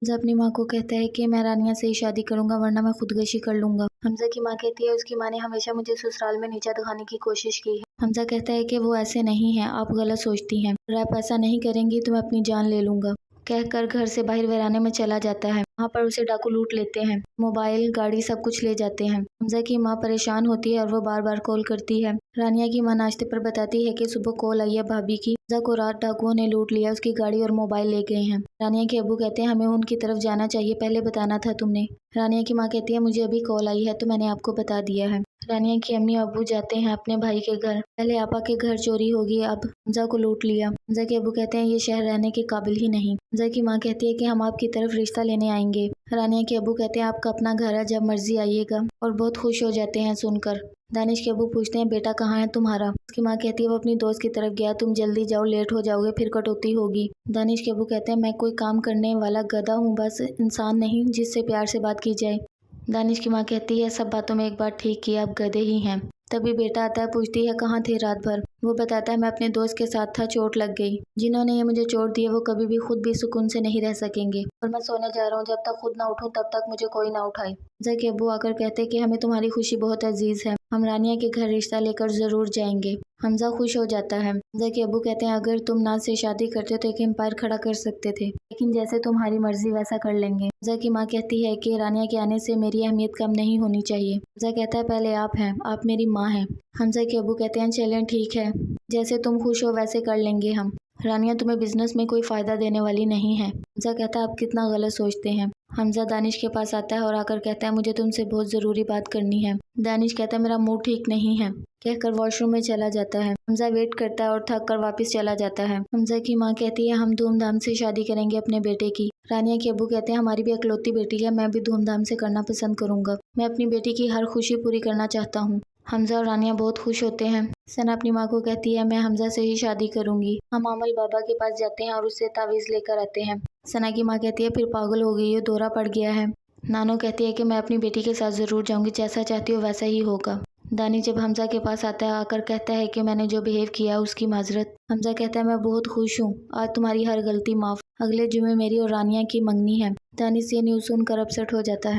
हमजा अपनी माँ को कहता है कि मैं रानिया से ही शादी करूंगा वरना मैं खुदकशी कर लूंगा। हमजा की माँ कहती है उसकी माँ ने हमेशा मुझे ससुराल में नीचा दिखाने की कोशिश की है। हमजा कहता है कि वो ऐसे नहीं है, आप गलत सोचती हैं। अगर आप ऐसा नहीं करेंगी तो मैं अपनी जान ले लूंगा। कहकर घर से बाहर वीराने में चला जाता है। वहाँ पर उसे डाकू लूट लेते हैं, मोबाइल, गाड़ी सब कुछ ले जाते हैं। हमजा की माँ परेशान होती है और वो बार बार कॉल करती है। रानिया की माँ नाश्ते पर बताती है कि सुबह कॉल आई है भाभी की, हमजा को रात डाकुओं ने लूट लिया, उसकी गाड़ी और मोबाइल ले गए हैं। रानिया के अब्बू कहते हैं हमें उनकी तरफ जाना चाहिए, पहले बताना था तुमने। रानिया की माँ कहती है मुझे अभी कॉल आई है तो मैंने आपको बता दिया है। रानिया की अम्मी अब्बू जाते हैं अपने भाई के घर। पहले आपा के घर चोरी होगी, अब हमजा को लूट लिया। हमजा के अब्बू कहते हैं ये शहर रहने के काबिल ही नहीं। हमजा की माँ कहती है कि हम आपकी तरफ रिश्ता लेने आएंगे। रानिया के अब्बू कहते हैं आपका अपना घर है, जब मर्जी आइएगा, और बहुत खुश हो जाते हैं सुनकर। दानिश के अब्बू पूछते हैं बेटा कहाँ है तुम्हारा। उसकी माँ कहती है वो अपनी दोस्त की तरफ गया, तुम जल्दी जाओ, लेट हो जाओगे फिर कटौती होगी। दानिश के अब्बू कहते हैं मैं कोई काम करने वाला गधा हूँ, बस इंसान नहीं जिससे प्यार से बात की जाए। दानिश की माँ कहती है सब बातों में एक बार ठीक किया, आप गधे ही हैं। तभी बेटा आता है, पूछती है कहाँ थे रात भर। वो बताता है मैं अपने दोस्त के साथ था, चोट लग गई। जिन्होंने ये मुझे चोट दी है वो कभी भी खुद भी सुकून से नहीं रह सकेंगे, और मैं सोने जा रहा हूँ, जब तक खुद ना उठूं तब तक मुझे कोई ना उठाए। हमजा के अब्बू आकर कहते हैं कि हमें तुम्हारी खुशी बहुत अजीज है, हम रानिया के घर रिश्ता लेकर जरूर जाएंगे। हमजा खुश हो जाता है। हमजा के अब्बू कहते हैं अगर तुम नाज से शादी करते तो एक एम्पायर खड़ा कर सकते थे, लेकिन जैसे तुम्हारी मर्जी वैसा कर लेंगे। हमजा की माँ कहती है कि रानिया के आने से मेरी अहमियत कम नहीं होनी चाहिए। हमजा कहता है पहले आप हैं, आप मेरी माँ हैं। हमजा के अब्बू कहते हैं चलें ठीक है, जैसे तुम खुश हो वैसे कर लेंगे हम। रानिया तुम्हें बिजनेस में कोई फायदा देने वाली नहीं है। हमजा कहता है आप कितना गलत सोचते हैं। हमजा दानिश के पास आता है और आकर कहता है मुझे तुमसे बहुत जरूरी बात करनी है। दानिश कहता है मेरा मूड ठीक नहीं है, कहकर वॉशरूम में चला जाता है। हमजा वेट करता है और थक कर वापस चला जाता है। हमजा की माँ कहती है हम धूमधाम से शादी करेंगे अपने बेटे की। रानिया के अब्बू कहते हैं हमारी भी इकलौती बेटी है, मैं भी धूमधाम से करना पसंद करूंगा, मैं अपनी बेटी की हर खुशी पूरी करना चाहता हूँ। हमजा और रानिया बहुत खुश होते हैं। सना अपनी माँ को कहती है मैं हमजा से ही शादी करूंगी। हम आमल बाबा के पास जाते हैं और उससे तावीज़ लेकर आते हैं। सना की माँ कहती है फिर पागल हो गई हो, दौरा पड़ गया है। नानो कहती है कि मैं अपनी बेटी के साथ जरूर जाऊंगी, जैसा चाहती हो वैसा ही होगा। दानी जब हमजा के पास आता है आकर कहता है कि मैंने जो बिहेव किया उसकी माजरत। हमजा कहता है मैं बहुत खुश हूँ, आज तुम्हारी हर गलती माफ, अगले जुमे मेरी और रानिया की मंगनी है। दानिश ये न्यूज़ सुनकर अपसेट हो जाता है।